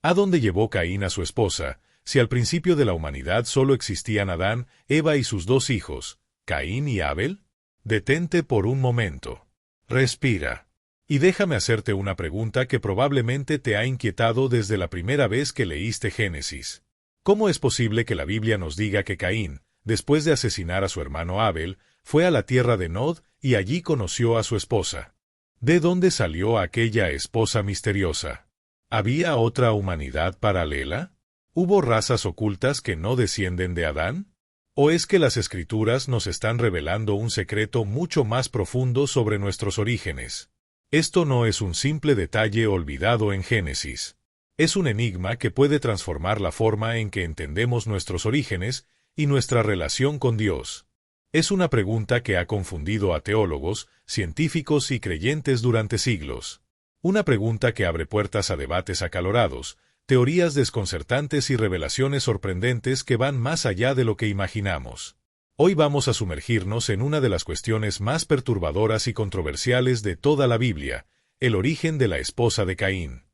¿A dónde llevó Caín a su esposa, si al principio de la humanidad solo existían Adán, Eva y sus dos hijos, Caín y Abel? Detente por un momento. Respira. Y déjame hacerte una pregunta que probablemente te ha inquietado desde la primera vez que leíste Génesis. ¿Cómo es posible que la Biblia nos diga que Caín, después de asesinar a su hermano Abel, fue a la tierra de Nod y allí conoció a su esposa? ¿De dónde salió aquella esposa misteriosa? ¿Había otra humanidad paralela? ¿Hubo razas ocultas que no descienden de Adán? ¿O es que las Escrituras nos están revelando un secreto mucho más profundo sobre nuestros orígenes? Esto no es un simple detalle olvidado en Génesis. Es un enigma que puede transformar la forma en que entendemos nuestros orígenes y nuestra relación con Dios. Es una pregunta que ha confundido a teólogos, científicos y creyentes durante siglos. Una pregunta que abre puertas a debates acalorados, teorías desconcertantes y revelaciones sorprendentes que van más allá de lo que imaginamos. Hoy vamos a sumergirnos en una de las cuestiones más perturbadoras y controversiales de toda la Biblia, el origen de la esposa de Caín.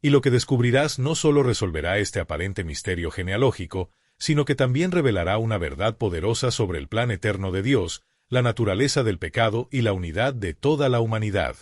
Y lo que descubrirás no solo resolverá este aparente misterio genealógico, sino que también revelará una verdad poderosa sobre el plan eterno de Dios, la naturaleza del pecado y la unidad de toda la humanidad.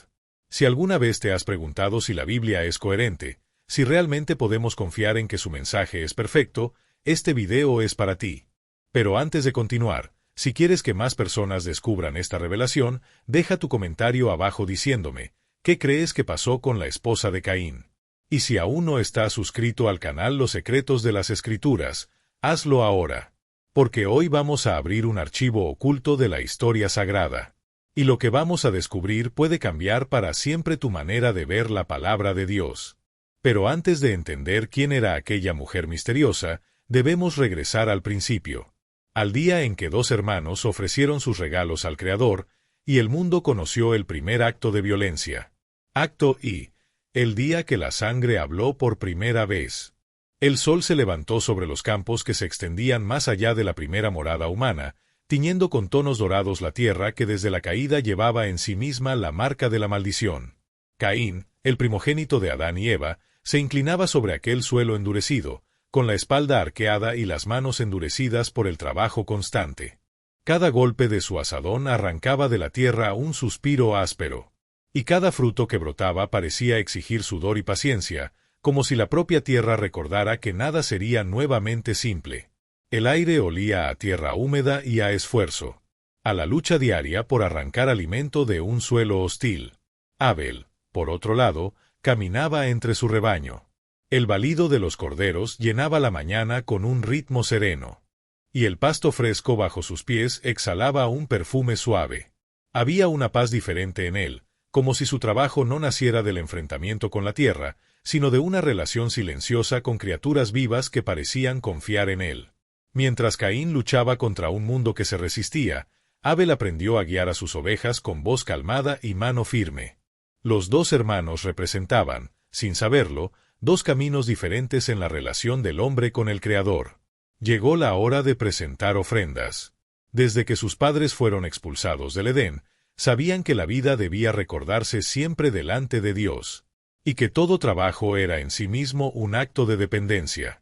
Si alguna vez te has preguntado si la Biblia es coherente, si realmente podemos confiar en que su mensaje es perfecto, este video es para ti. Pero antes de continuar, si quieres que más personas descubran esta revelación, deja tu comentario abajo diciéndome, ¿qué crees que pasó con la esposa de Caín? Y si aún no estás suscrito al canal Los Secretos de las Escrituras, hazlo ahora. Porque hoy vamos a abrir un archivo oculto de la historia sagrada. Y lo que vamos a descubrir puede cambiar para siempre tu manera de ver la palabra de Dios. Pero antes de entender quién era aquella mujer misteriosa, debemos regresar al principio. Al día en que dos hermanos ofrecieron sus regalos al Creador, y el mundo conoció el primer acto de violencia. Acto I. El día que la sangre habló por primera vez. El sol se levantó sobre los campos que se extendían más allá de la primera morada humana, tiñendo con tonos dorados la tierra que desde la caída llevaba en sí misma la marca de la maldición. Caín, el primogénito de Adán y Eva, se inclinaba sobre aquel suelo endurecido, con la espalda arqueada y las manos endurecidas por el trabajo constante. Cada golpe de su azadón arrancaba de la tierra un suspiro áspero. Y cada fruto que brotaba parecía exigir sudor y paciencia, como si la propia tierra recordara que nada sería nuevamente simple. El aire olía a tierra húmeda y a esfuerzo, a la lucha diaria por arrancar alimento de un suelo hostil. Abel, por otro lado, caminaba entre su rebaño. El balido de los corderos llenaba la mañana con un ritmo sereno. Y el pasto fresco bajo sus pies exhalaba un perfume suave. Había una paz diferente en él, como si su trabajo no naciera del enfrentamiento con la tierra, sino de una relación silenciosa con criaturas vivas que parecían confiar en él. Mientras Caín luchaba contra un mundo que se resistía, Abel aprendió a guiar a sus ovejas con voz calmada y mano firme. Los dos hermanos representaban, sin saberlo, dos caminos diferentes en la relación del hombre con el Creador. Llegó la hora de presentar ofrendas. Desde que sus padres fueron expulsados del Edén, sabían que la vida debía recordarse siempre delante de Dios, y que todo trabajo era en sí mismo un acto de dependencia.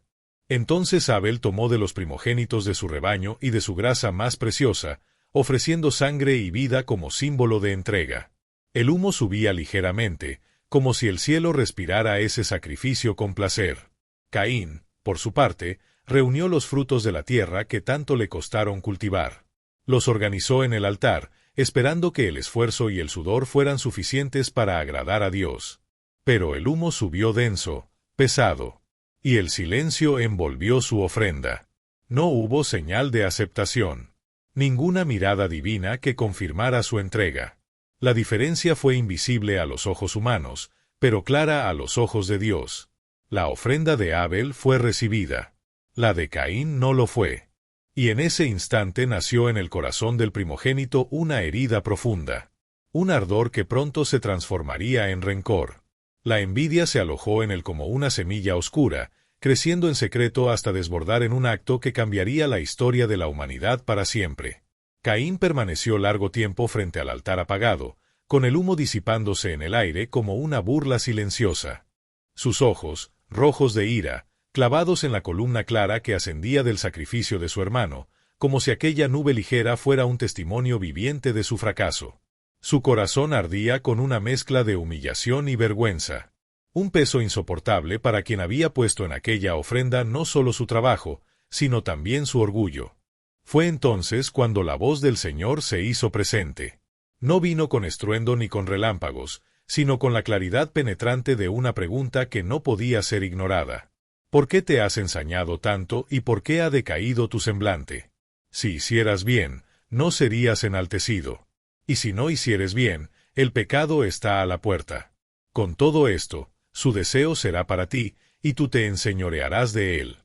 Entonces Abel tomó de los primogénitos de su rebaño y de su grasa más preciosa, ofreciendo sangre y vida como símbolo de entrega. El humo subía ligeramente, como si el cielo respirara ese sacrificio con placer. Caín, por su parte, reunió los frutos de la tierra que tanto le costaron cultivar. Los organizó en el altar, esperando que el esfuerzo y el sudor fueran suficientes para agradar a Dios. Pero el humo subió denso, pesado, y el silencio envolvió su ofrenda. No hubo señal de aceptación, ninguna mirada divina que confirmara su entrega. La diferencia fue invisible a los ojos humanos, pero clara a los ojos de Dios. La ofrenda de Abel fue recibida. La de Caín no lo fue. Y en ese instante nació en el corazón del primogénito una herida profunda. Un ardor que pronto se transformaría en rencor. La envidia se alojó en él como una semilla oscura, creciendo en secreto hasta desbordar en un acto que cambiaría la historia de la humanidad para siempre. Caín permaneció largo tiempo frente al altar apagado, con el humo disipándose en el aire como una burla silenciosa. Sus ojos, rojos de ira, clavados en la columna clara que ascendía del sacrificio de su hermano, como si aquella nube ligera fuera un testimonio viviente de su fracaso. Su corazón ardía con una mezcla de humillación y vergüenza. Un peso insoportable para quien había puesto en aquella ofrenda no solo su trabajo, sino también su orgullo. Fue entonces cuando la voz del Señor se hizo presente. No vino con estruendo ni con relámpagos, sino con la claridad penetrante de una pregunta que no podía ser ignorada. ¿Por qué te has ensañado tanto y por qué ha decaído tu semblante? Si hicieras bien, no serías enaltecido. Y si no hicieres bien, el pecado está a la puerta. Con todo esto, su deseo será para ti, y tú te enseñorearás de él.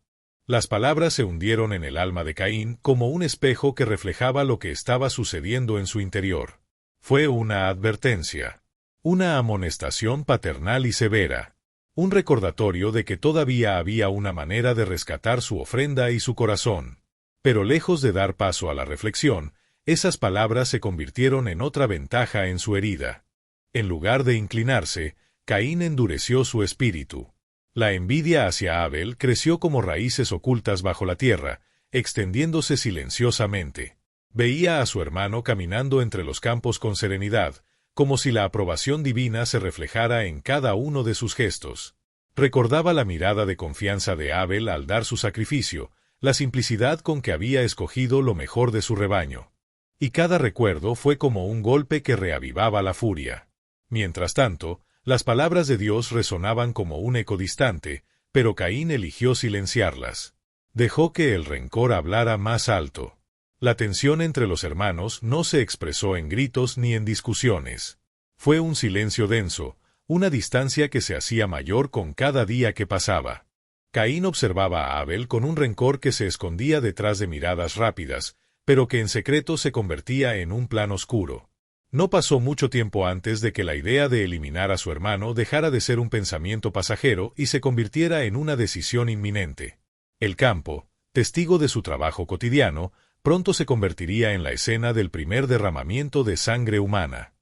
Las palabras se hundieron en el alma de Caín como un espejo que reflejaba lo que estaba sucediendo en su interior. Fue una advertencia, una amonestación paternal y severa, un recordatorio de que todavía había una manera de rescatar su ofrenda y su corazón. Pero lejos de dar paso a la reflexión, esas palabras se convirtieron en otra ventaja en su herida. En lugar de inclinarse, Caín endureció su espíritu. La envidia hacia Abel creció como raíces ocultas bajo la tierra, extendiéndose silenciosamente. Veía a su hermano caminando entre los campos con serenidad, como si la aprobación divina se reflejara en cada uno de sus gestos. Recordaba la mirada de confianza de Abel al dar su sacrificio, la simplicidad con que había escogido lo mejor de su rebaño. Y cada recuerdo fue como un golpe que reavivaba la furia. Mientras tanto, las palabras de Dios resonaban como un eco distante, pero Caín eligió silenciarlas. Dejó que el rencor hablara más alto. La tensión entre los hermanos no se expresó en gritos ni en discusiones. Fue un silencio denso, una distancia que se hacía mayor con cada día que pasaba. Caín observaba a Abel con un rencor que se escondía detrás de miradas rápidas, pero que en secreto se convertía en un plan oscuro. No pasó mucho tiempo antes de que la idea de eliminar a su hermano dejara de ser un pensamiento pasajero y se convirtiera en una decisión inminente. El campo, testigo de su trabajo cotidiano, pronto se convertiría en la escena del primer derramamiento de sangre humana.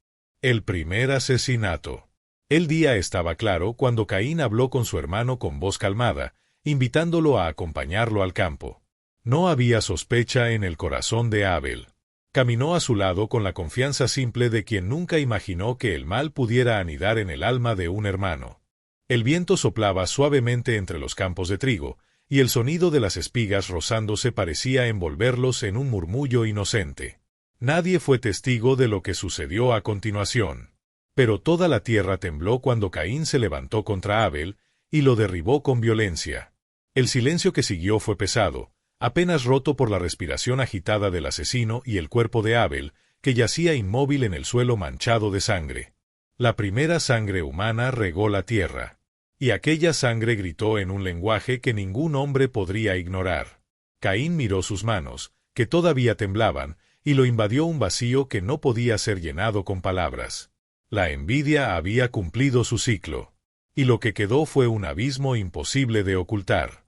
El primer asesinato. El día estaba claro cuando Caín habló con su hermano con voz calmada, invitándolo a acompañarlo al campo. No había sospecha en el corazón de Abel. Caminó a su lado con la confianza simple de quien nunca imaginó que el mal pudiera anidar en el alma de un hermano. El viento soplaba suavemente entre los campos de trigo, y el sonido de las espigas rozándose parecía envolverlos en un murmullo inocente. Nadie fue testigo de lo que sucedió a continuación. Pero toda la tierra tembló cuando Caín se levantó contra Abel, y lo derribó con violencia. El silencio que siguió fue pesado, apenas roto por la respiración agitada del asesino y el cuerpo de Abel, que yacía inmóvil en el suelo manchado de sangre. La primera sangre humana regó la tierra. Y aquella sangre gritó en un lenguaje que ningún hombre podría ignorar. Caín miró sus manos, que todavía temblaban, y lo invadió un vacío que no podía ser llenado con palabras. La envidia había cumplido su ciclo. Y lo que quedó fue un abismo imposible de ocultar.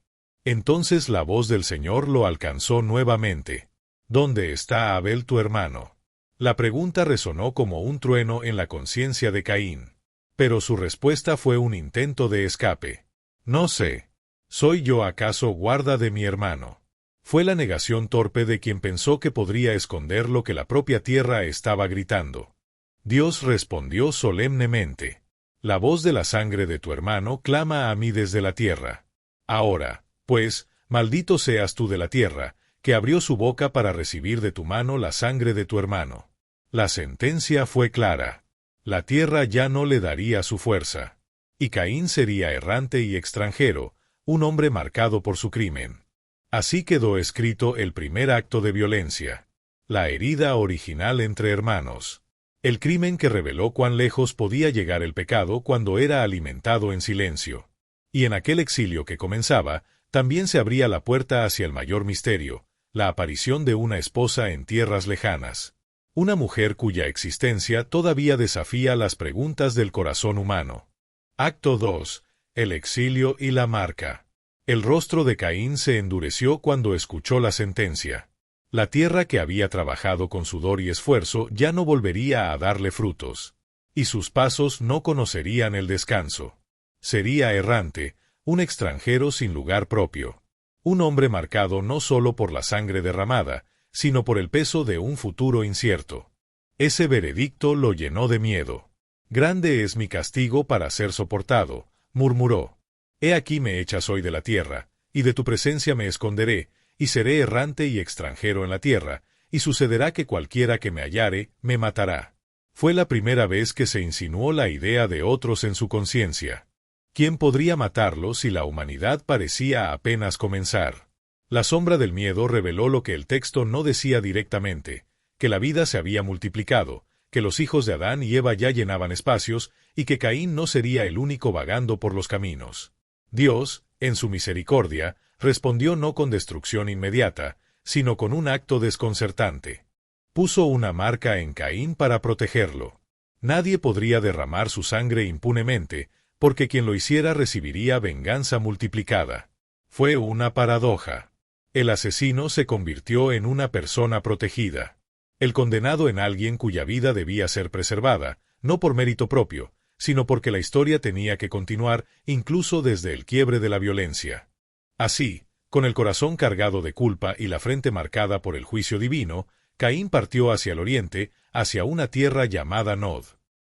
Entonces la voz del Señor lo alcanzó nuevamente. ¿Dónde está Abel tu hermano? La pregunta resonó como un trueno en la conciencia de Caín. Pero su respuesta fue un intento de escape. No sé. ¿Soy yo acaso guarda de mi hermano? Fue la negación torpe de quien pensó que podría esconder lo que la propia tierra estaba gritando. Dios respondió solemnemente. La voz de la sangre de tu hermano clama a mí desde la tierra. Ahora, pues, maldito seas tú de la tierra, que abrió su boca para recibir de tu mano la sangre de tu hermano. La sentencia fue clara. La tierra ya no le daría su fuerza. Y Caín sería errante y extranjero, un hombre marcado por su crimen. Así quedó escrito el primer acto de violencia. La herida original entre hermanos. El crimen que reveló cuán lejos podía llegar el pecado cuando era alimentado en silencio. Y en aquel exilio que comenzaba, también se abría la puerta hacia el mayor misterio, la aparición de una esposa en tierras lejanas. Una mujer cuya existencia todavía desafía las preguntas del corazón humano. Acto 2. El exilio y la marca. El rostro de Caín se endureció cuando escuchó la sentencia. La tierra que había trabajado con sudor y esfuerzo ya no volvería a darle frutos. Y sus pasos no conocerían el descanso. Sería errante, un extranjero sin lugar propio. Un hombre marcado no solo por la sangre derramada, sino por el peso de un futuro incierto. Ese veredicto lo llenó de miedo. «Grande es mi castigo para ser soportado», murmuró. «He aquí me echas hoy de la tierra, y de tu presencia me esconderé, y seré errante y extranjero en la tierra, y sucederá que cualquiera que me hallare, me matará». Fue la primera vez que se insinuó la idea de otros en su conciencia. ¿Quién podría matarlo si la humanidad parecía apenas comenzar? La sombra del miedo reveló lo que el texto no decía directamente, que la vida se había multiplicado, que los hijos de Adán y Eva ya llenaban espacios, y que Caín no sería el único vagando por los caminos. Dios, en su misericordia, respondió no con destrucción inmediata, sino con un acto desconcertante. Puso una marca en Caín para protegerlo. Nadie podría derramar su sangre impunemente, porque quien lo hiciera recibiría venganza multiplicada. Fue una paradoja. El asesino se convirtió en una persona protegida. El condenado en alguien cuya vida debía ser preservada, no por mérito propio, sino porque la historia tenía que continuar incluso desde el quiebre de la violencia. Así, con el corazón cargado de culpa y la frente marcada por el juicio divino, Caín partió hacia el oriente, hacia una tierra llamada Nod.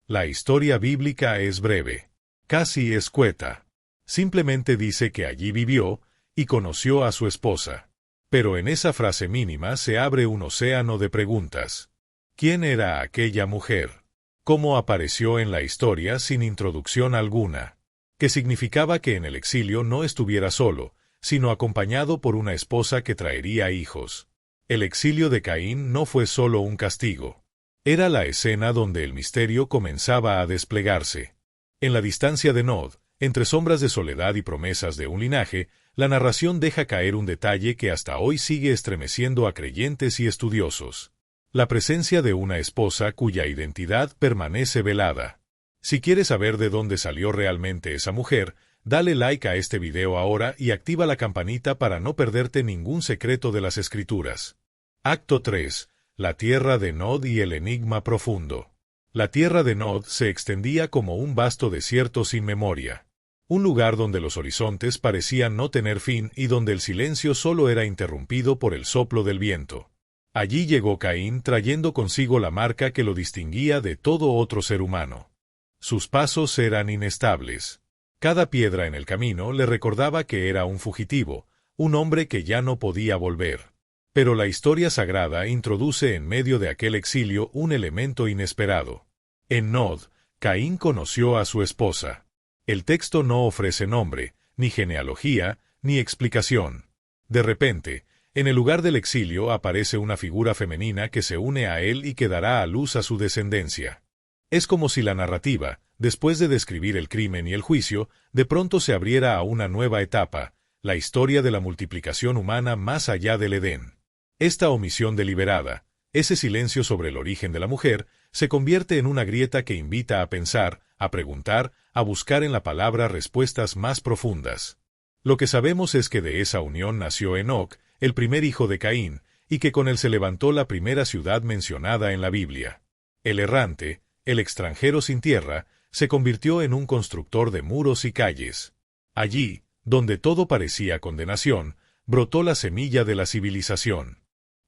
La historia bíblica es breve, casi escueta. Simplemente dice que allí vivió y conoció a su esposa. Pero en esa frase mínima se abre un océano de preguntas. ¿Quién era aquella mujer? ¿Cómo apareció en la historia sin introducción alguna? ¿Qué significaba que en el exilio no estuviera solo, sino acompañado por una esposa que traería hijos? El exilio de Caín no fue solo un castigo. Era la escena donde el misterio comenzaba a desplegarse. En la distancia de Nod, entre sombras de soledad y promesas de un linaje, la narración deja caer un detalle que hasta hoy sigue estremeciendo a creyentes y estudiosos. La presencia de una esposa cuya identidad permanece velada. Si quieres saber de dónde salió realmente esa mujer, dale like a este video ahora y activa la campanita para no perderte ningún secreto de las Escrituras. Acto 3. La tierra de Nod y el enigma profundo. La tierra de Nod se extendía como un vasto desierto sin memoria. Un lugar donde los horizontes parecían no tener fin y donde el silencio solo era interrumpido por el soplo del viento. Allí llegó Caín trayendo consigo la marca que lo distinguía de todo otro ser humano. Sus pasos eran inestables. Cada piedra en el camino le recordaba que era un fugitivo, un hombre que ya no podía volver. Pero la historia sagrada introduce en medio de aquel exilio un elemento inesperado. En Nod, Caín conoció a su esposa. El texto no ofrece nombre, ni genealogía, ni explicación. De repente, en el lugar del exilio aparece una figura femenina que se une a él y que dará a luz a su descendencia. Es como si la narrativa, después de describir el crimen y el juicio, de pronto se abriera a una nueva etapa, la historia de la multiplicación humana más allá del Edén. Esta omisión deliberada, ese silencio sobre el origen de la mujer, se convierte en una grieta que invita a pensar, a preguntar, a buscar en la palabra respuestas más profundas. Lo que sabemos es que de esa unión nació Enoc, el primer hijo de Caín, y que con él se levantó la primera ciudad mencionada en la Biblia. El errante, el extranjero sin tierra, se convirtió en un constructor de muros y calles. Allí, donde todo parecía condenación, brotó la semilla de la civilización.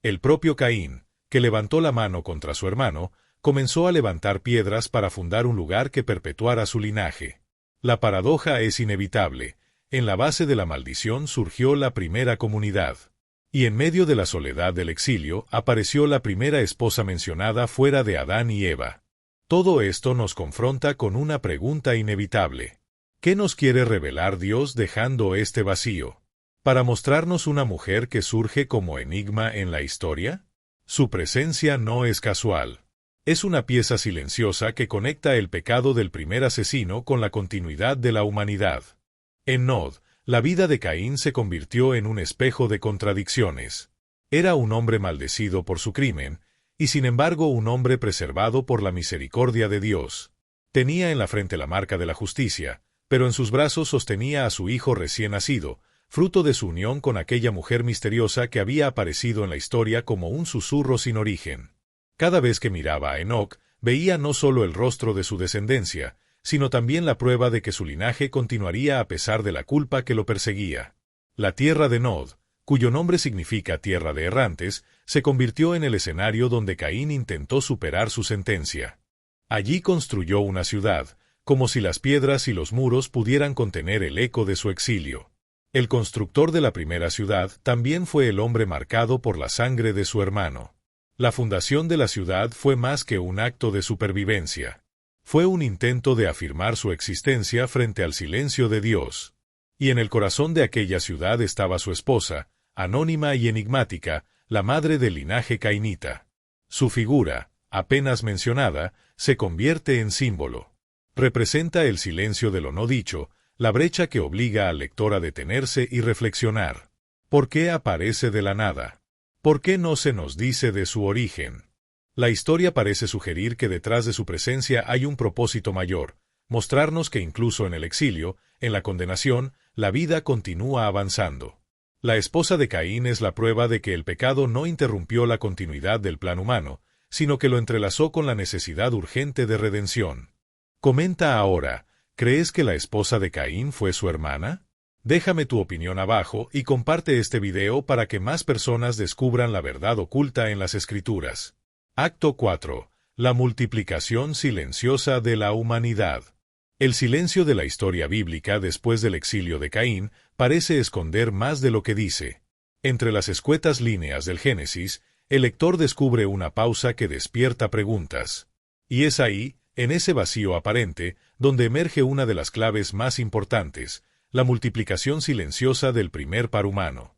El propio Caín, que levantó la mano contra su hermano, comenzó a levantar piedras para fundar un lugar que perpetuara su linaje. La paradoja es inevitable. En la base de la maldición surgió la primera comunidad. Y en medio de la soledad del exilio apareció la primera esposa mencionada fuera de Adán y Eva. Todo esto nos confronta con una pregunta inevitable. ¿Qué nos quiere revelar Dios dejando este vacío? ¿Para mostrarnos una mujer que surge como enigma en la historia? Su presencia no es casual. Es una pieza silenciosa que conecta el pecado del primer asesino con la continuidad de la humanidad. En Nod, la vida de Caín se convirtió en un espejo de contradicciones. Era un hombre maldecido por su crimen, y sin embargo un hombre preservado por la misericordia de Dios. Tenía en la frente la marca de la justicia, pero en sus brazos sostenía a su hijo recién nacido, fruto de su unión con aquella mujer misteriosa que había aparecido en la historia como un susurro sin origen. Cada vez que miraba a Enoc, veía no solo el rostro de su descendencia, sino también la prueba de que su linaje continuaría a pesar de la culpa que lo perseguía. La tierra de Nod, cuyo nombre significa tierra de errantes, se convirtió en el escenario donde Caín intentó superar su sentencia. Allí construyó una ciudad, como si las piedras y los muros pudieran contener el eco de su exilio. El constructor de la primera ciudad también fue el hombre marcado por la sangre de su hermano. La fundación de la ciudad fue más que un acto de supervivencia. Fue un intento de afirmar su existencia frente al silencio de Dios. Y en el corazón de aquella ciudad estaba su esposa, anónima y enigmática, la madre del linaje cainita. Su figura, apenas mencionada, se convierte en símbolo. Representa el silencio de lo no dicho, la brecha que obliga al lector a detenerse y reflexionar. ¿Por qué aparece de la nada? ¿Por qué no se nos dice de su origen? La historia parece sugerir que detrás de su presencia hay un propósito mayor, mostrarnos que incluso en el exilio, en la condenación, la vida continúa avanzando. La esposa de Caín es la prueba de que el pecado no interrumpió la continuidad del plan humano, sino que lo entrelazó con la necesidad urgente de redención. Comenta ahora, ¿crees que la esposa de Caín fue su hermana? Déjame tu opinión abajo y comparte este video para que más personas descubran la verdad oculta en las Escrituras. Acto 4. La multiplicación silenciosa de la humanidad. El silencio de la historia bíblica después del exilio de Caín parece esconder más de lo que dice. Entre las escuetas líneas del Génesis, el lector descubre una pausa que despierta preguntas. Y es ahí, en ese vacío aparente, donde emerge una de las claves más importantes, la multiplicación silenciosa del primer par humano.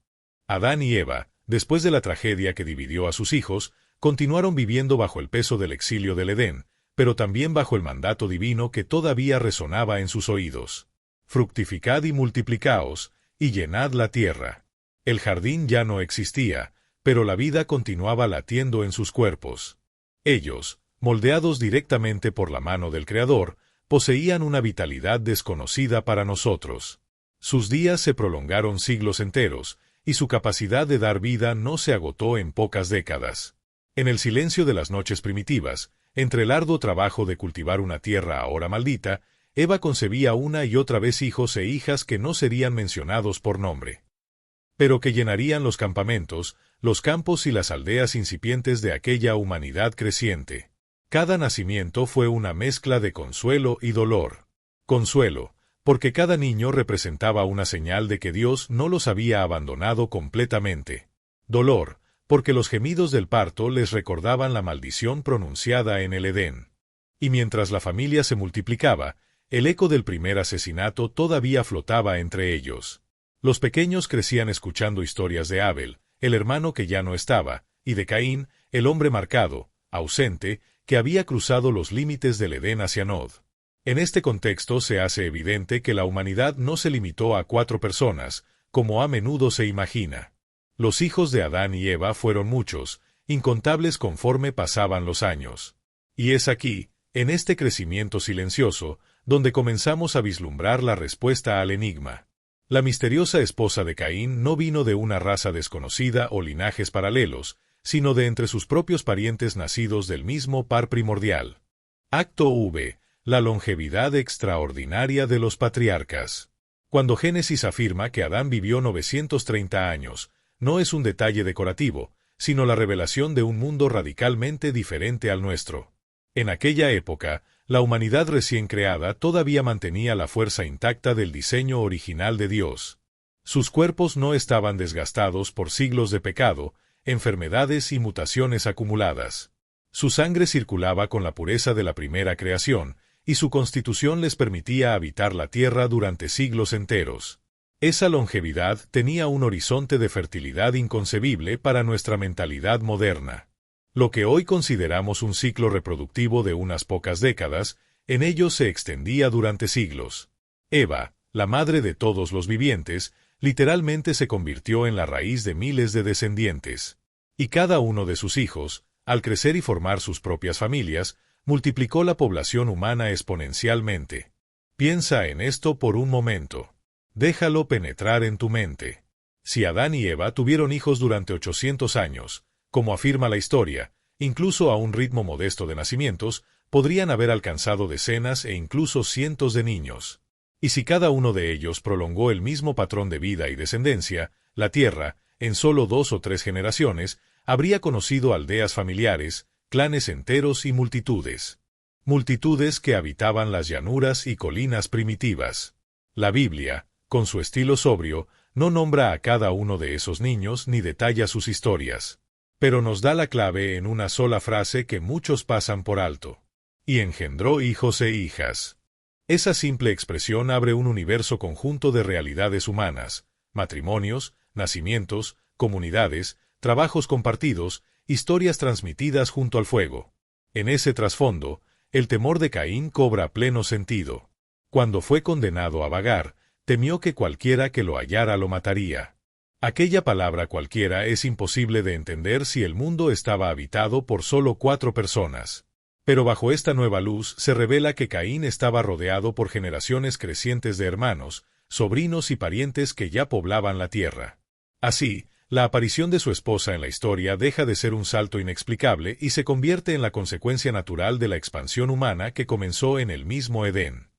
Adán y Eva, después de la tragedia que dividió a sus hijos, continuaron viviendo bajo el peso del exilio del Edén, pero también bajo el mandato divino que todavía resonaba en sus oídos. Fructificad y multiplicaos, y llenad la tierra. El jardín ya no existía, pero la vida continuaba latiendo en sus cuerpos. Ellos, moldeados directamente por la mano del Creador, poseían una vitalidad desconocida para nosotros. Sus días se prolongaron siglos enteros, y su capacidad de dar vida no se agotó en pocas décadas. En el silencio de las noches primitivas, entre el arduo trabajo de cultivar una tierra ahora maldita, Eva concebía una y otra vez hijos e hijas que no serían mencionados por nombre, pero que llenarían los campamentos, los campos y las aldeas incipientes de aquella humanidad creciente. Cada nacimiento fue una mezcla de consuelo y dolor. Consuelo, porque cada niño representaba una señal de que Dios no los había abandonado completamente. Dolor, porque los gemidos del parto les recordaban la maldición pronunciada en el Edén. Y mientras la familia se multiplicaba, el eco del primer asesinato todavía flotaba entre ellos. Los pequeños crecían escuchando historias de Abel, el hermano que ya no estaba, y de Caín, el hombre marcado, ausente, que había cruzado los límites del Edén hacia Nod. En este contexto se hace evidente que la humanidad no se limitó a 4 personas, como a menudo se imagina. Los hijos de Adán y Eva fueron muchos, incontables conforme pasaban los años. Y es aquí, en este crecimiento silencioso, donde comenzamos a vislumbrar la respuesta al enigma. La misteriosa esposa de Caín no vino de una raza desconocida o linajes paralelos, sino de entre sus propios parientes nacidos del mismo par primordial. Acto V. La longevidad extraordinaria de los patriarcas. Cuando Génesis afirma que Adán vivió 930 años, no es un detalle decorativo, sino la revelación de un mundo radicalmente diferente al nuestro. En aquella época, la humanidad recién creada todavía mantenía la fuerza intacta del diseño original de Dios. Sus cuerpos no estaban desgastados por siglos de pecado, enfermedades y mutaciones acumuladas. Su sangre circulaba con la pureza de la primera creación, y su constitución les permitía habitar la tierra durante siglos enteros. Esa longevidad tenía un horizonte de fertilidad inconcebible para nuestra mentalidad moderna. Lo que hoy consideramos un ciclo reproductivo de unas pocas décadas, en ellos se extendía durante siglos. Eva, la madre de todos los vivientes, literalmente se convirtió en la raíz de miles de descendientes. Y cada uno de sus hijos, al crecer y formar sus propias familias, multiplicó la población humana exponencialmente. Piensa en esto por un momento. Déjalo penetrar en tu mente. Si Adán y Eva tuvieron hijos durante 800 años, como afirma la historia, incluso a un ritmo modesto de nacimientos, podrían haber alcanzado decenas e incluso cientos de niños. Y si cada uno de ellos prolongó el mismo patrón de vida y descendencia, la Tierra, en solo 2 o 3 generaciones, habría conocido aldeas familiares, clanes enteros y multitudes. Multitudes que habitaban las llanuras y colinas primitivas. La Biblia, con su estilo sobrio, no nombra a cada uno de esos niños ni detalla sus historias. Pero nos da la clave en una sola frase que muchos pasan por alto. Y engendró hijos e hijas. Esa simple expresión abre un universo conjunto de realidades humanas, matrimonios, nacimientos, comunidades, trabajos compartidos, historias transmitidas junto al fuego. En ese trasfondo, el temor de Caín cobra pleno sentido. Cuando fue condenado a vagar, temió que cualquiera que lo hallara lo mataría. Aquella palabra cualquiera es imposible de entender si el mundo estaba habitado por solo 4 personas. Pero bajo esta nueva luz se revela que Caín estaba rodeado por generaciones crecientes de hermanos, sobrinos y parientes que ya poblaban la tierra. Así, la aparición de su esposa en la historia deja de ser un salto inexplicable y se convierte en la consecuencia natural de la expansión humana que comenzó en el mismo Edén.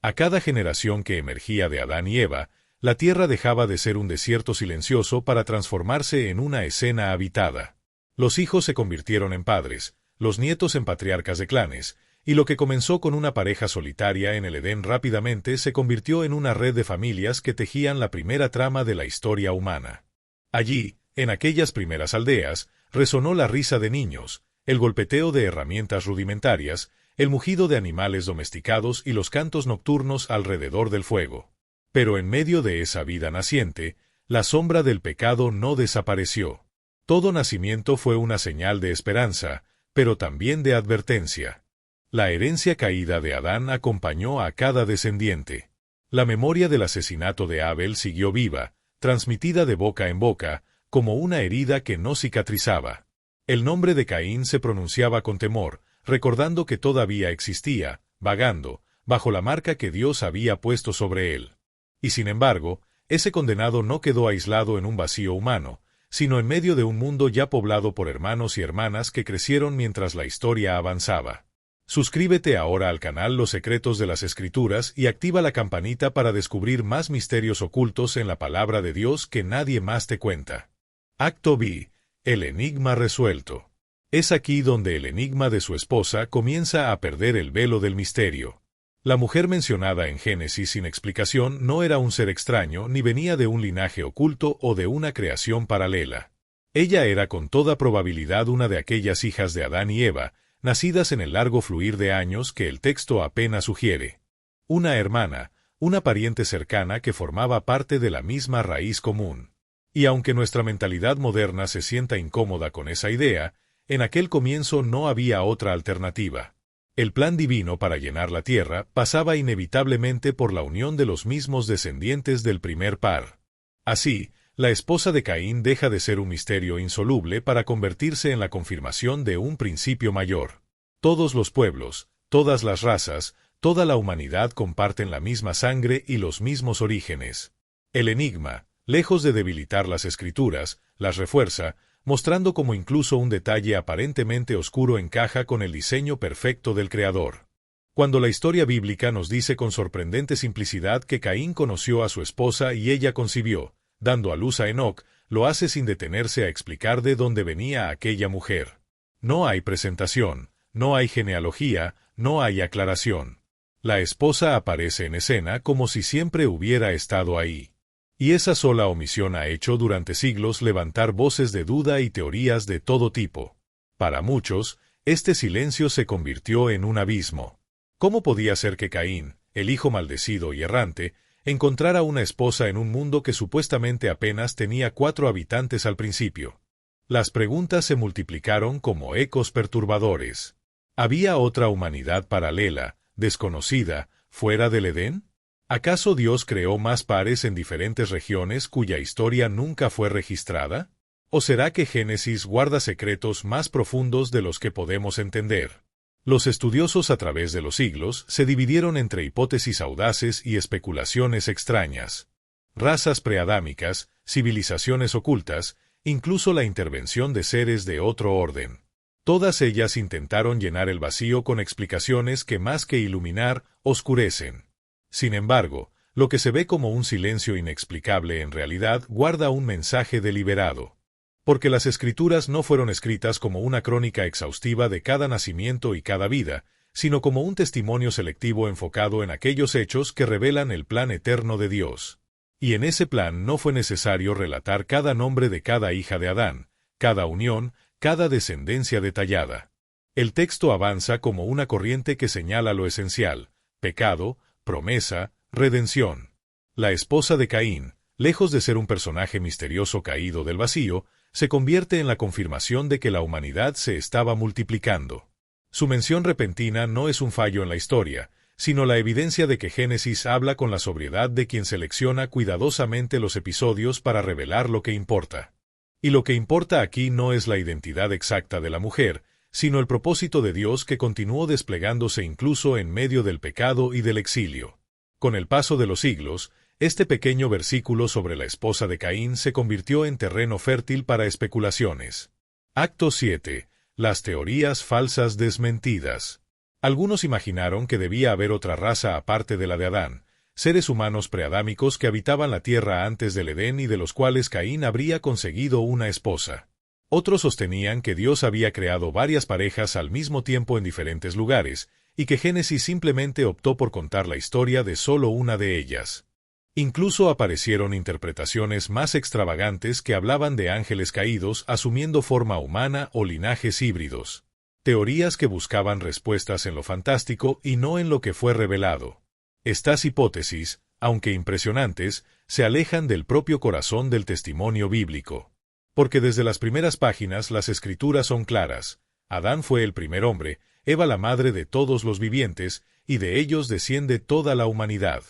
A cada generación que emergía de Adán y Eva, la tierra dejaba de ser un desierto silencioso para transformarse en una escena habitada. Los hijos se convirtieron en padres, los nietos en patriarcas de clanes, y lo que comenzó con una pareja solitaria en el Edén rápidamente se convirtió en una red de familias que tejían la primera trama de la historia humana. Allí, en aquellas primeras aldeas, resonó la risa de niños, el golpeteo de herramientas rudimentarias, el mugido de animales domesticados y los cantos nocturnos alrededor del fuego. Pero en medio de esa vida naciente, la sombra del pecado no desapareció. Todo nacimiento fue una señal de esperanza, pero también de advertencia. La herencia caída de Adán acompañó a cada descendiente. La memoria del asesinato de Abel siguió viva, transmitida de boca en boca, como una herida que no cicatrizaba. El nombre de Caín se pronunciaba con temor, recordando que todavía existía, vagando, bajo la marca que Dios había puesto sobre él. Y sin embargo, ese condenado no quedó aislado en un vacío humano, sino en medio de un mundo ya poblado por hermanos y hermanas que crecieron mientras la historia avanzaba. Suscríbete ahora al canal Los Secretos de las Escrituras y activa la campanita para descubrir más misterios ocultos en la palabra de Dios que nadie más te cuenta. Acto B. El enigma resuelto. Es aquí donde el enigma de su esposa comienza a perder el velo del misterio. La mujer mencionada en Génesis sin explicación no era un ser extraño ni venía de un linaje oculto o de una creación paralela. Ella era con toda probabilidad una de aquellas hijas de Adán y Eva, nacidas en el largo fluir de años que el texto apenas sugiere. Una hermana, una pariente cercana que formaba parte de la misma raíz común. Y aunque nuestra mentalidad moderna se sienta incómoda con esa idea, en aquel comienzo no había otra alternativa. El plan divino para llenar la tierra pasaba inevitablemente por la unión de los mismos descendientes del primer par. Así, la esposa de Caín deja de ser un misterio insoluble para convertirse en la confirmación de un principio mayor. Todos los pueblos, todas las razas, toda la humanidad comparten la misma sangre y los mismos orígenes. El enigma, lejos de debilitar las escrituras, las refuerza, mostrando cómo incluso un detalle aparentemente oscuro encaja con el diseño perfecto del Creador. Cuando la historia bíblica nos dice con sorprendente simplicidad que Caín conoció a su esposa y ella concibió, dando a luz a Enoc, lo hace sin detenerse a explicar de dónde venía aquella mujer. No hay presentación, no hay genealogía, no hay aclaración. La esposa aparece en escena como si siempre hubiera estado ahí. Y esa sola omisión ha hecho durante siglos levantar voces de duda y teorías de todo tipo. Para muchos, este silencio se convirtió en un abismo. ¿Cómo podía ser que Caín, el hijo maldecido y errante, encontrara una esposa en un mundo que supuestamente apenas tenía 4 habitantes al principio? Las preguntas se multiplicaron como ecos perturbadores. ¿Había otra humanidad paralela, desconocida, fuera del Edén? ¿Acaso Dios creó más pares en diferentes regiones cuya historia nunca fue registrada? ¿O será que Génesis guarda secretos más profundos de los que podemos entender? Los estudiosos a través de los siglos se dividieron entre hipótesis audaces y especulaciones extrañas. Razas preadámicas, civilizaciones ocultas, incluso la intervención de seres de otro orden. Todas ellas intentaron llenar el vacío con explicaciones que más que iluminar, oscurecen. Sin embargo, lo que se ve como un silencio inexplicable en realidad guarda un mensaje deliberado. Porque las Escrituras no fueron escritas como una crónica exhaustiva de cada nacimiento y cada vida, sino como un testimonio selectivo enfocado en aquellos hechos que revelan el plan eterno de Dios. Y en ese plan no fue necesario relatar cada nombre de cada hija de Adán, cada unión, cada descendencia detallada. El texto avanza como una corriente que señala lo esencial: pecado, promesa, redención. La esposa de Caín, lejos de ser un personaje misterioso caído del vacío, se convierte en la confirmación de que la humanidad se estaba multiplicando. Su mención repentina no es un fallo en la historia, sino la evidencia de que Génesis habla con la sobriedad de quien selecciona cuidadosamente los episodios para revelar lo que importa. Y lo que importa aquí no es la identidad exacta de la mujer, sino el propósito de Dios que continuó desplegándose incluso en medio del pecado y del exilio. Con el paso de los siglos, este pequeño versículo sobre la esposa de Caín se convirtió en terreno fértil para especulaciones. Acto 7. Las teorías falsas desmentidas. Algunos imaginaron que debía haber otra raza aparte de la de Adán, seres humanos preadámicos que habitaban la tierra antes del Edén y de los cuales Caín habría conseguido una esposa. Otros sostenían que Dios había creado varias parejas al mismo tiempo en diferentes lugares, y que Génesis simplemente optó por contar la historia de solo una de ellas. Incluso aparecieron interpretaciones más extravagantes que hablaban de ángeles caídos asumiendo forma humana o linajes híbridos. Teorías que buscaban respuestas en lo fantástico y no en lo que fue revelado. Estas hipótesis, aunque impresionantes, se alejan del propio corazón del testimonio bíblico. Porque desde las primeras páginas las Escrituras son claras: Adán fue el primer hombre, Eva la madre de todos los vivientes, y de ellos desciende toda la humanidad.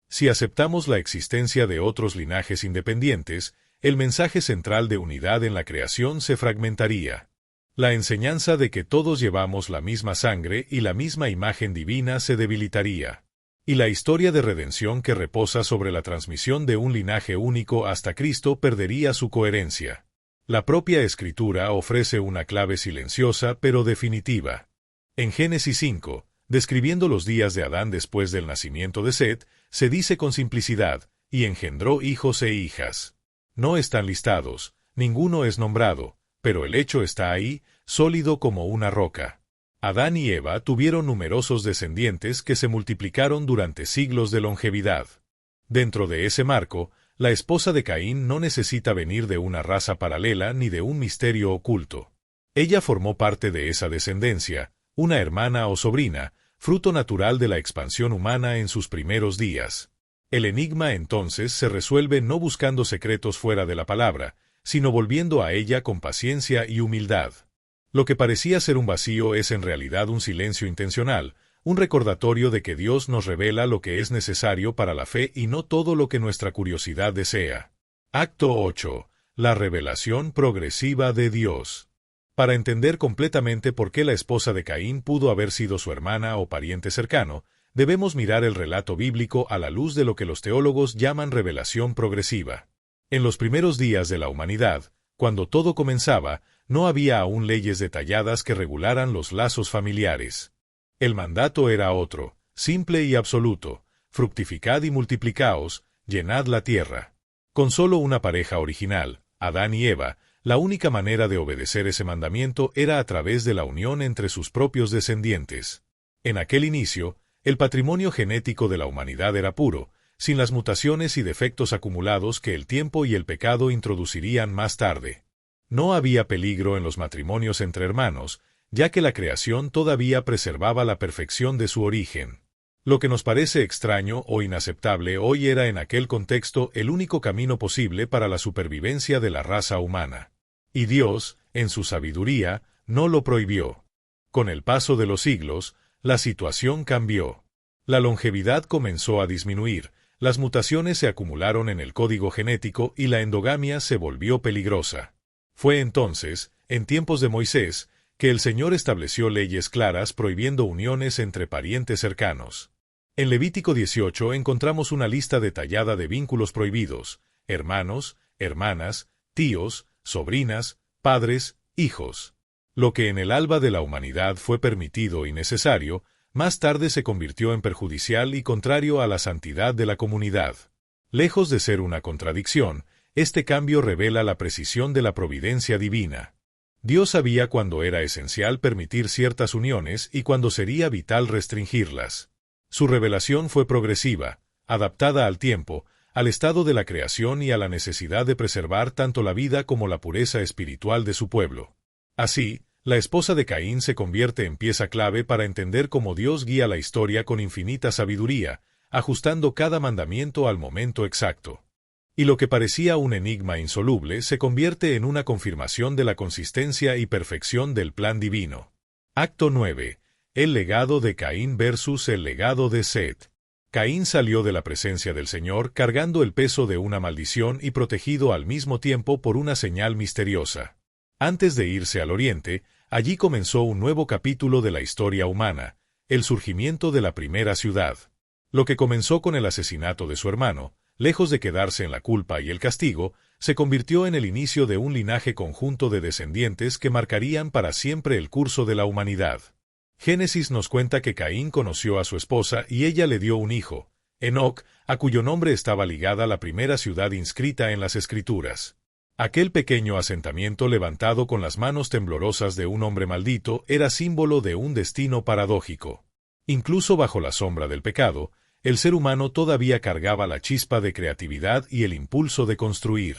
Si aceptamos la existencia de otros linajes independientes, el mensaje central de unidad en la creación se fragmentaría. La enseñanza de que todos llevamos la misma sangre y la misma imagen divina se debilitaría. Y la historia de redención que reposa sobre la transmisión de un linaje único hasta Cristo perdería su coherencia. La propia Escritura ofrece una clave silenciosa pero definitiva. En Génesis 5, describiendo los días de Adán después del nacimiento de Set, se dice con simplicidad: y engendró hijos e hijas. No están listados, ninguno es nombrado, pero el hecho está ahí, sólido como una roca. Adán y Eva tuvieron numerosos descendientes que se multiplicaron durante siglos de longevidad. Dentro de ese marco, la esposa de Caín no necesita venir de una raza paralela ni de un misterio oculto. Ella formó parte de esa descendencia, una hermana o sobrina, fruto natural de la expansión humana en sus primeros días. El enigma entonces se resuelve no buscando secretos fuera de la palabra, sino volviendo a ella con paciencia y humildad. Lo que parecía ser un vacío es en realidad un silencio intencional, un recordatorio de que Dios nos revela lo que es necesario para la fe y no todo lo que nuestra curiosidad desea. Acto 8. La revelación progresiva de Dios. Para entender completamente por qué la esposa de Caín pudo haber sido su hermana o pariente cercano, debemos mirar el relato bíblico a la luz de lo que los teólogos llaman revelación progresiva. En los primeros días de la humanidad, cuando todo comenzaba, no había aún leyes detalladas que regularan los lazos familiares. El mandato era otro, simple y absoluto: fructificad y multiplicaos, llenad la tierra. Con solo una pareja original, Adán y Eva, la única manera de obedecer ese mandamiento era a través de la unión entre sus propios descendientes. En aquel inicio, el patrimonio genético de la humanidad era puro, sin las mutaciones y defectos acumulados que el tiempo y el pecado introducirían más tarde. No había peligro en los matrimonios entre hermanos, ya que la creación todavía preservaba la perfección de su origen. Lo que nos parece extraño o inaceptable hoy era en aquel contexto el único camino posible para la supervivencia de la raza humana. Y Dios, en su sabiduría, no lo prohibió. Con el paso de los siglos, la situación cambió. La longevidad comenzó a disminuir, las mutaciones se acumularon en el código genético y la endogamia se volvió peligrosa. Fue entonces, en tiempos de Moisés, que el Señor estableció leyes claras prohibiendo uniones entre parientes cercanos. En Levítico 18 encontramos una lista detallada de vínculos prohibidos: hermanos, hermanas, tíos, sobrinas, padres, hijos. Lo que en el alba de la humanidad fue permitido y necesario, más tarde se convirtió en perjudicial y contrario a la santidad de la comunidad. Lejos de ser una contradicción, este cambio revela la precisión de la providencia divina. Dios sabía cuándo era esencial permitir ciertas uniones y cuándo sería vital restringirlas. Su revelación fue progresiva, adaptada al tiempo, al estado de la creación y a la necesidad de preservar tanto la vida como la pureza espiritual de su pueblo. Así, la esposa de Caín se convierte en pieza clave para entender cómo Dios guía la historia con infinita sabiduría, ajustando cada mandamiento al momento exacto. Y lo que parecía un enigma insoluble se convierte en una confirmación de la consistencia y perfección del plan divino. Acto 9. El legado de Caín versus el legado de Set. Caín salió de la presencia del Señor cargando el peso de una maldición y protegido al mismo tiempo por una señal misteriosa. Antes de irse al oriente, allí comenzó un nuevo capítulo de la historia humana, el surgimiento de la primera ciudad. Lo que comenzó con el asesinato de su hermano, lejos de quedarse en la culpa y el castigo, se convirtió en el inicio de un linaje conjunto de descendientes que marcarían para siempre el curso de la humanidad. Génesis nos cuenta que Caín conoció a su esposa y ella le dio un hijo, Enoc, a cuyo nombre estaba ligada la primera ciudad inscrita en las Escrituras. Aquel pequeño asentamiento levantado con las manos temblorosas de un hombre maldito era símbolo de un destino paradójico. Incluso bajo la sombra del pecado, el ser humano todavía cargaba la chispa de creatividad y el impulso de construir.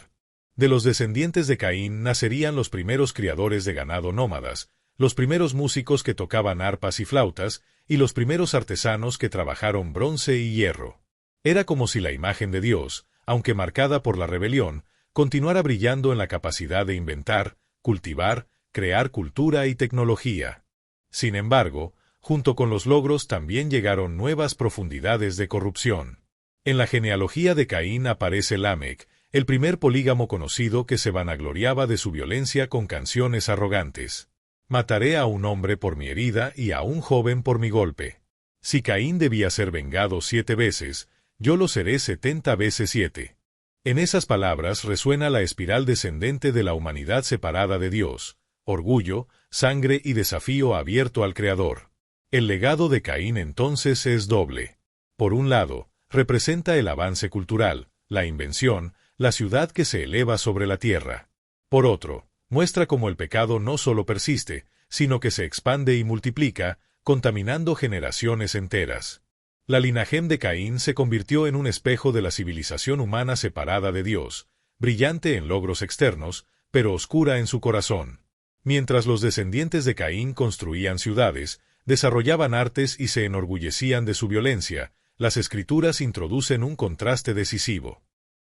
De los descendientes de Caín nacerían los primeros criadores de ganado nómadas, los primeros músicos que tocaban arpas y flautas, y los primeros artesanos que trabajaron bronce y hierro. Era como si la imagen de Dios, aunque marcada por la rebelión, continuara brillando en la capacidad de inventar, cultivar, crear cultura y tecnología. Sin embargo, junto con los logros también llegaron nuevas profundidades de corrupción. En la genealogía de Caín aparece Lamec, el primer polígamo conocido que se vanagloriaba de su violencia con canciones arrogantes. Mataré a un hombre por mi herida y a un joven por mi golpe. Si Caín debía ser vengado 7 veces, yo lo seré 70 veces 7. En esas palabras resuena la espiral descendente de la humanidad separada de Dios, orgullo, sangre y desafío abierto al Creador. El legado de Caín entonces es doble. Por un lado, representa el avance cultural, la invención, la ciudad que se eleva sobre la tierra. Por otro, muestra cómo el pecado no solo persiste, sino que se expande y multiplica, contaminando generaciones enteras. La linaje de Caín se convirtió en un espejo de la civilización humana separada de Dios, brillante en logros externos, pero oscura en su corazón. Mientras los descendientes de Caín construían ciudades, desarrollaban artes y se enorgullecían de su violencia, las Escrituras introducen un contraste decisivo.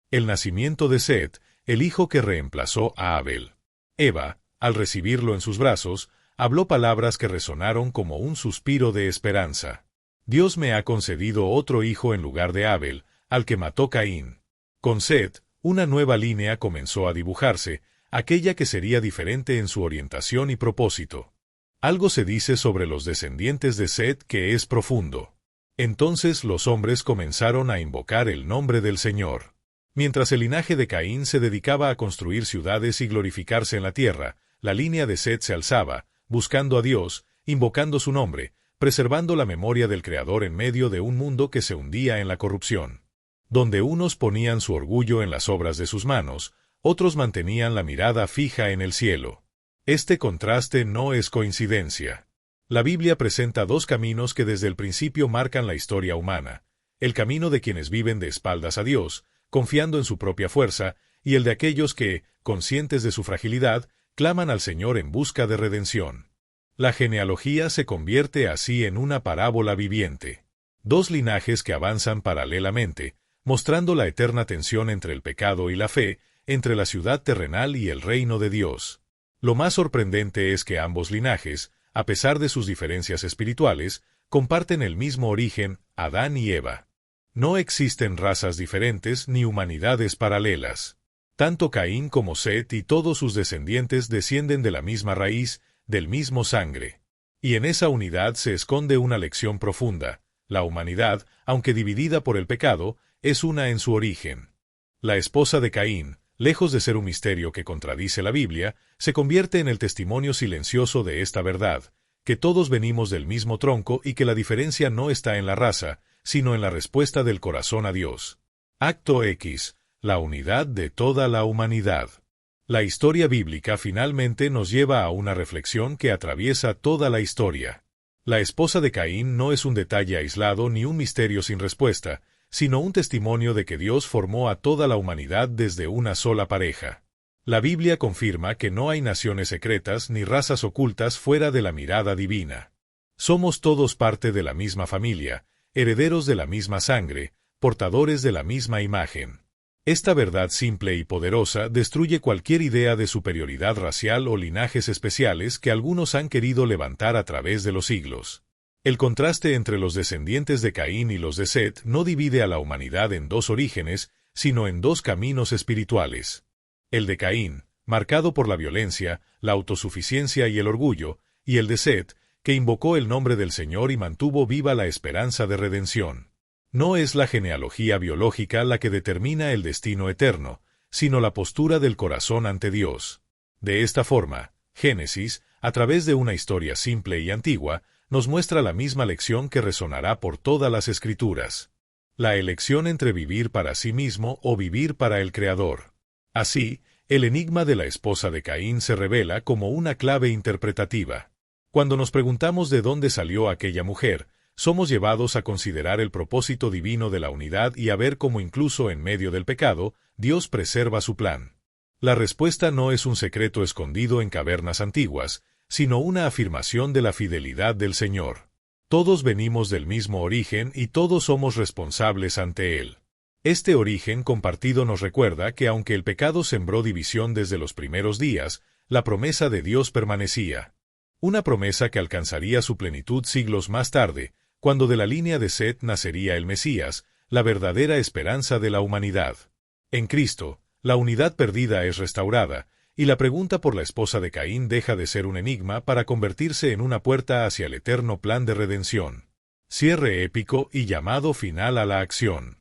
El nacimiento de Set, el hijo que reemplazó a Abel. Eva, al recibirlo en sus brazos, habló palabras que resonaron como un suspiro de esperanza. Dios me ha concedido otro hijo en lugar de Abel, al que mató Caín. Con Set, una nueva línea comenzó a dibujarse, aquella que sería diferente en su orientación y propósito. Algo se dice sobre los descendientes de Set que es profundo. Entonces los hombres comenzaron a invocar el nombre del Señor. Mientras el linaje de Caín se dedicaba a construir ciudades y glorificarse en la tierra, la línea de Set se alzaba, buscando a Dios, invocando su nombre, preservando la memoria del Creador en medio de un mundo que se hundía en la corrupción. Donde unos ponían su orgullo en las obras de sus manos, otros mantenían la mirada fija en el cielo. Este contraste no es coincidencia. La Biblia presenta 2 caminos que desde el principio marcan la historia humana: el camino de quienes viven de espaldas a Dios, confiando en su propia fuerza, y el de aquellos que, conscientes de su fragilidad, claman al Señor en busca de redención. La genealogía se convierte así en una parábola viviente. 2 linajes que avanzan paralelamente, mostrando la eterna tensión entre el pecado y la fe, entre la ciudad terrenal y el reino de Dios. Lo más sorprendente es que ambos linajes, a pesar de sus diferencias espirituales, comparten el mismo origen, Adán y Eva. No existen razas diferentes ni humanidades paralelas. Tanto Caín como Set y todos sus descendientes descienden de la misma raíz, del mismo sangre. Y en esa unidad se esconde una lección profunda: la humanidad, aunque dividida por el pecado, es una en su origen. La esposa de Caín, Lejos de ser un misterio que contradice la Biblia, se convierte en el testimonio silencioso de esta verdad, que todos venimos del mismo tronco y que la diferencia no está en la raza, sino en la respuesta del corazón a Dios. Acto X. La unidad de toda la humanidad. La historia bíblica finalmente nos lleva a una reflexión que atraviesa toda la historia. La esposa de Caín no es un detalle aislado ni un misterio sin respuesta, sino un testimonio de que Dios formó a toda la humanidad desde una sola pareja. La Biblia confirma que no hay naciones secretas ni razas ocultas fuera de la mirada divina. Somos todos parte de la misma familia, herederos de la misma sangre, portadores de la misma imagen. Esta verdad simple y poderosa destruye cualquier idea de superioridad racial o linajes especiales que algunos han querido levantar a través de los siglos. El contraste entre los descendientes de Caín y los de Set no divide a la humanidad en dos orígenes, sino en dos caminos espirituales. El de Caín, marcado por la violencia, la autosuficiencia y el orgullo, y el de Set, que invocó el nombre del Señor y mantuvo viva la esperanza de redención. No es la genealogía biológica la que determina el destino eterno, sino la postura del corazón ante Dios. De esta forma, Génesis, a través de una historia simple y antigua, nos muestra la misma lección que resonará por todas las Escrituras. La elección entre vivir para sí mismo o vivir para el Creador. Así, el enigma de la esposa de Caín se revela como una clave interpretativa. Cuando nos preguntamos de dónde salió aquella mujer, somos llevados a considerar el propósito divino de la unidad y a ver cómo incluso en medio del pecado, Dios preserva su plan. La respuesta no es un secreto escondido en cavernas antiguas, sino una afirmación de la fidelidad del Señor. Todos venimos del mismo origen y todos somos responsables ante Él. Este origen compartido nos recuerda que aunque el pecado sembró división desde los primeros días, la promesa de Dios permanecía. Una promesa que alcanzaría su plenitud siglos más tarde, cuando de la línea de Set nacería el Mesías, la verdadera esperanza de la humanidad. En Cristo, la unidad perdida es restaurada, y la pregunta por la esposa de Caín deja de ser un enigma para convertirse en una puerta hacia el eterno plan de redención. Cierre épico y llamado final a la acción.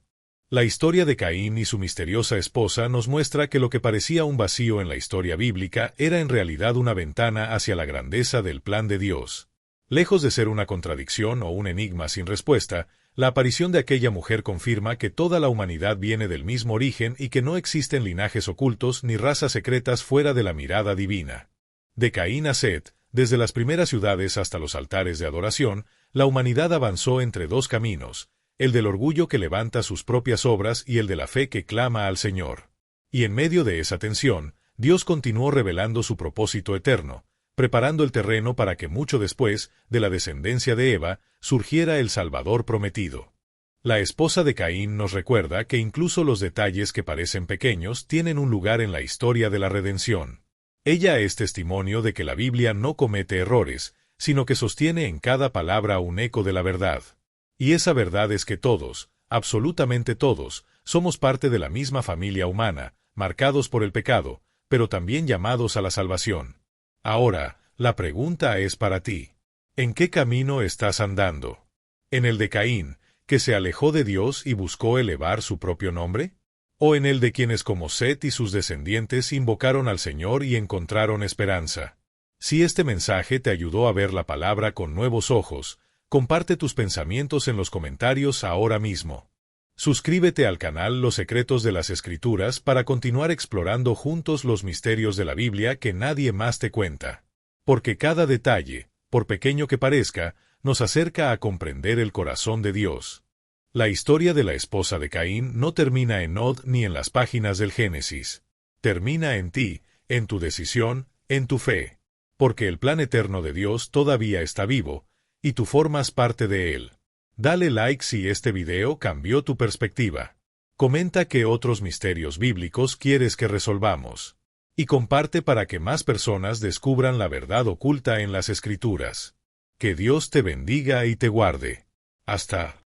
La historia de Caín y su misteriosa esposa nos muestra que lo que parecía un vacío en la historia bíblica era en realidad una ventana hacia la grandeza del plan de Dios. Lejos de ser una contradicción o un enigma sin respuesta, la aparición de aquella mujer confirma que toda la humanidad viene del mismo origen y que no existen linajes ocultos ni razas secretas fuera de la mirada divina. De Caín a Set, desde las primeras ciudades hasta los altares de adoración, la humanidad avanzó entre dos caminos, el del orgullo que levanta sus propias obras y el de la fe que clama al Señor. Y en medio de esa tensión, Dios continuó revelando su propósito eterno, preparando el terreno para que mucho después, de la descendencia de Eva, surgiera el Salvador prometido. La esposa de Caín nos recuerda que incluso los detalles que parecen pequeños tienen un lugar en la historia de la redención. Ella es testimonio de que la Biblia no comete errores, sino que sostiene en cada palabra un eco de la verdad. Y esa verdad es que todos, absolutamente todos, somos parte de la misma familia humana, marcados por el pecado, pero también llamados a la salvación. Ahora, la pregunta es para ti. ¿En qué camino estás andando? ¿En el de Caín, que se alejó de Dios y buscó elevar su propio nombre? ¿O en el de quienes como Set y sus descendientes invocaron al Señor y encontraron esperanza? Si este mensaje te ayudó a ver la palabra con nuevos ojos, comparte tus pensamientos en los comentarios ahora mismo. Suscríbete al canal Los Secretos de las Escrituras para continuar explorando juntos los misterios de la Biblia que nadie más te cuenta. Porque cada detalle, por pequeño que parezca, nos acerca a comprender el corazón de Dios. La historia de la esposa de Caín no termina en Nod ni en las páginas del Génesis. Termina en ti, en tu decisión, en tu fe. Porque el plan eterno de Dios todavía está vivo, y tú formas parte de él. Dale like si este video cambió tu perspectiva. Comenta qué otros misterios bíblicos quieres que resolvamos. Y comparte para que más personas descubran la verdad oculta en las Escrituras. Que Dios te bendiga y te guarde. Hasta